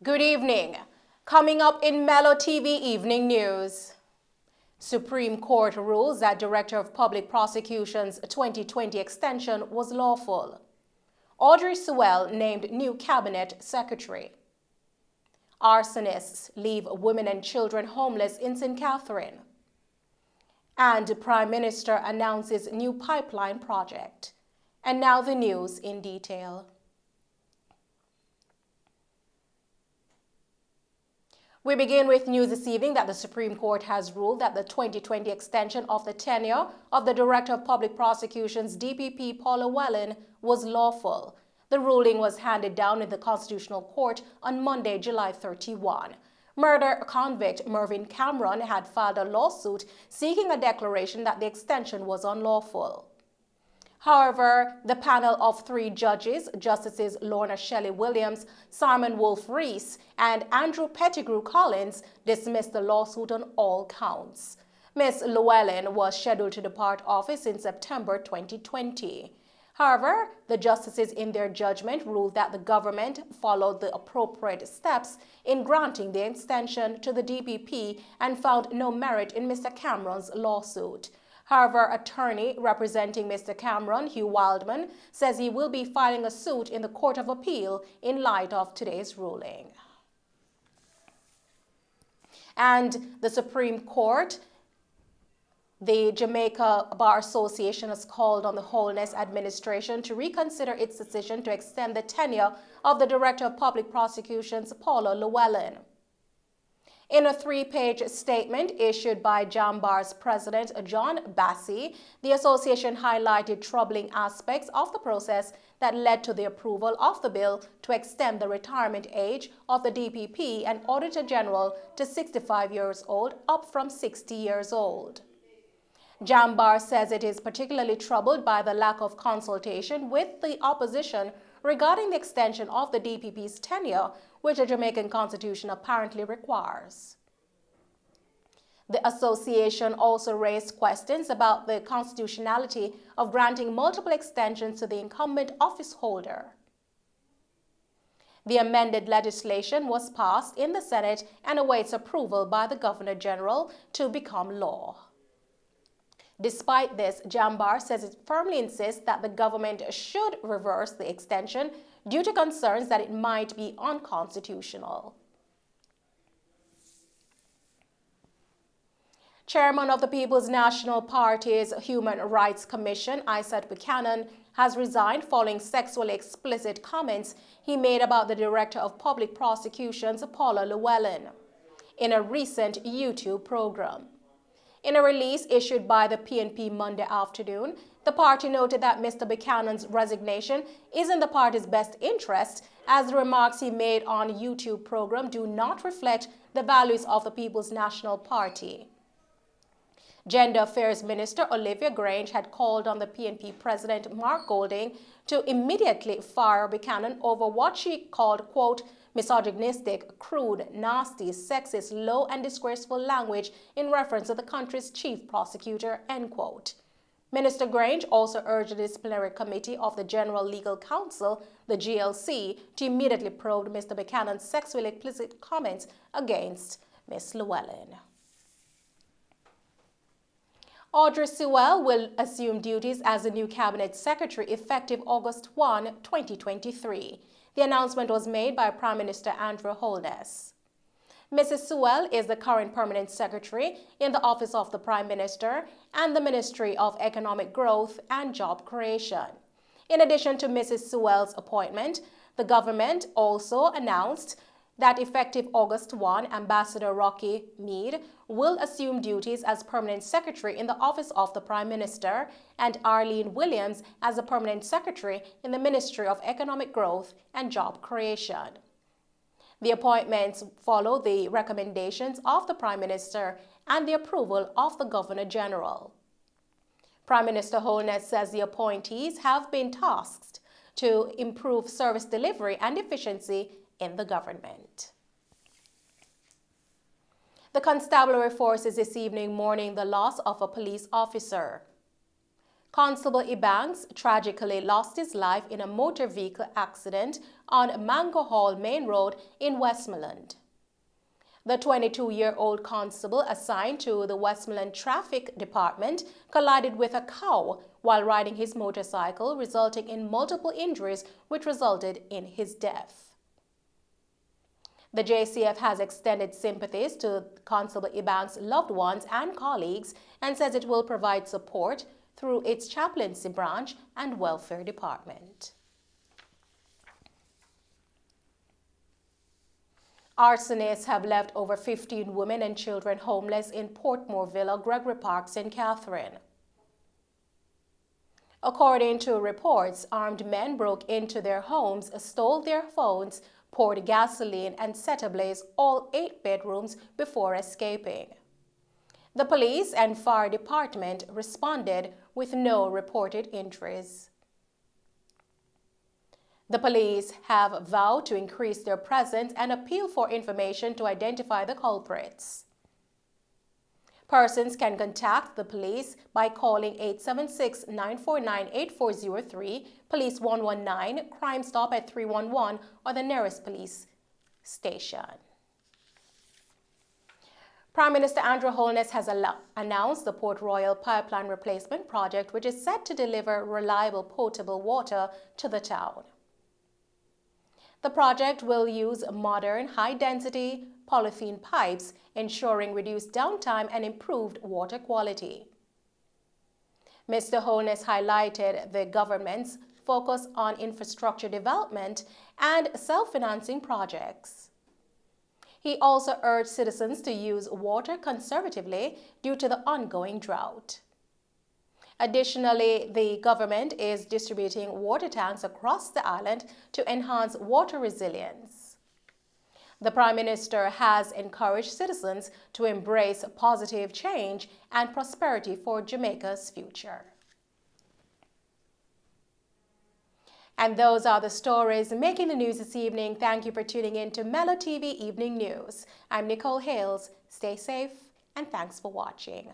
Good evening. Coming up in Mello TV Evening News. Supreme Court rules that Director of Public Prosecution's 2020 extension was lawful. Audrey Sewell named new cabinet secretary. Arsonists leave women and children homeless in St. Catherine. And Prime Minister announces new pipeline project. And now the news in detail. We begin with news this evening that the Supreme Court has ruled that the 2020 extension of the tenure of the Director of Public Prosecution's DPP Paul Llewellyn was lawful. The ruling was handed down in the Constitutional Court on Monday, July 31. Murder convict Mervyn Cameron had filed a lawsuit seeking a declaration that the extension was unlawful. However, the panel of 3 judges, Justices Lorna Shelley Williams, Simon Wolfe-Rees, and Andrew Pettigrew Collins, dismissed the lawsuit on all counts. Ms. Llewellyn was scheduled to depart office in September 2020. However, the justices in their judgment ruled that the government followed the appropriate steps in granting the extension to the DPP and found no merit in Mr. Cameron's lawsuit. However, attorney representing Mr. Cameron, Hugh Wildman, says he will be filing a suit in the Court of Appeal in light of today's ruling. And the Supreme Court, the Jamaica Bar Association, has called on the Holness administration to reconsider its decision to extend the tenure of the Director of Public Prosecution's Paula Llewellyn. In a 3-page statement issued by JAMBAR's president, John Bassey, the association highlighted troubling aspects of the process that led to the approval of the bill to extend the retirement age of the DPP and Auditor General to 65 years old, up from 60 years old. JAMBAR says it is particularly troubled by the lack of consultation with the opposition regarding the extension of the DPP's tenure, which the Jamaican Constitution apparently requires. The association also raised questions about the constitutionality of granting multiple extensions to the incumbent office holder. The amended legislation was passed in the Senate and awaits approval by the Governor General to become law. Despite this, JAMBAR says it firmly insists that the government should reverse the extension due to concerns that it might be unconstitutional. Chairman of the People's National Party's Human Rights Commission, Isaac Buchanan, has resigned following sexually explicit comments he made about the Director of Public Prosecution's Paula Llewellyn in a recent YouTube program. In a release issued by the PNP Monday afternoon, the party noted that Mr. Buchanan's resignation is in the party's best interest, as the remarks he made on YouTube program do not reflect the values of the People's National Party. Gender Affairs Minister Olivia Grange had called on the PNP President Mark Golding to immediately fire Buchanan over what she called, quote, misogynistic, crude, nasty, sexist, low and disgraceful language in reference to the country's chief prosecutor, end quote. Minister Grange also urged the disciplinary committee of the General Legal Counsel, the GLC, to immediately probe Mr. Buchanan's sexually explicit comments against Ms. Llewellyn. Audrey Sewell will assume duties as the new cabinet secretary effective August 1, 2023. The announcement was made by Prime Minister Andrew Holness. Mrs. Sewell is the current permanent secretary in the Office of the Prime Minister and the Ministry of Economic Growth and Job Creation. In addition to Mrs. Sewell's appointment, the government also announced that effective August 1, Ambassador Rocky Mead will assume duties as permanent secretary in the Office of the Prime Minister and Arlene Williams as a permanent secretary in the Ministry of Economic Growth and Job Creation. The appointments follow the recommendations of the Prime Minister and the approval of the Governor General. Prime Minister Holness says the appointees have been tasked to improve service delivery and efficiency in the government. The constabulary force is this evening mourning the loss of a police officer. Constable Ebanks tragically lost his life in a motor vehicle accident on Mango Hall Main Road in Westmoreland. The 22-year-old constable assigned to the Westmoreland Traffic Department collided with a cow while riding his motorcycle, resulting in multiple injuries which resulted in his death. The JCF has extended sympathies to Constable Ebanks' loved ones and colleagues and says it will provide support through its chaplaincy branch and welfare department. Arsonists have left over 15 women and children homeless in Portmore Villa, Gregory Park, St. Catherine. According to reports, armed men broke into their homes, stole their phones, poured gasoline, and set ablaze all 8 bedrooms before escaping. The police and fire department responded with no reported injuries. The police have vowed to increase their presence and appeal for information to identify the culprits. Persons can contact the police by calling 876-949-8403, Police 119, Crime Stop at 311, or the nearest police station. Prime Minister Andrew Holness has announced the Port Royal Pipeline Replacement Project, which is set to deliver reliable potable water to the town. The project will use modern, high-density polythene pipes, ensuring reduced downtime and improved water quality. Mr. Holness highlighted the government's focus on infrastructure development and self-financing projects. He also urged citizens to use water conservatively due to the ongoing drought. Additionally, the government is distributing water tanks across the island to enhance water resilience. The Prime Minister has encouraged citizens to embrace positive change and prosperity for Jamaica's future. And those are the stories making the news this evening. Thank you for tuning in to Mello TV Evening News. I'm Nicole Hales. Stay safe and thanks for watching.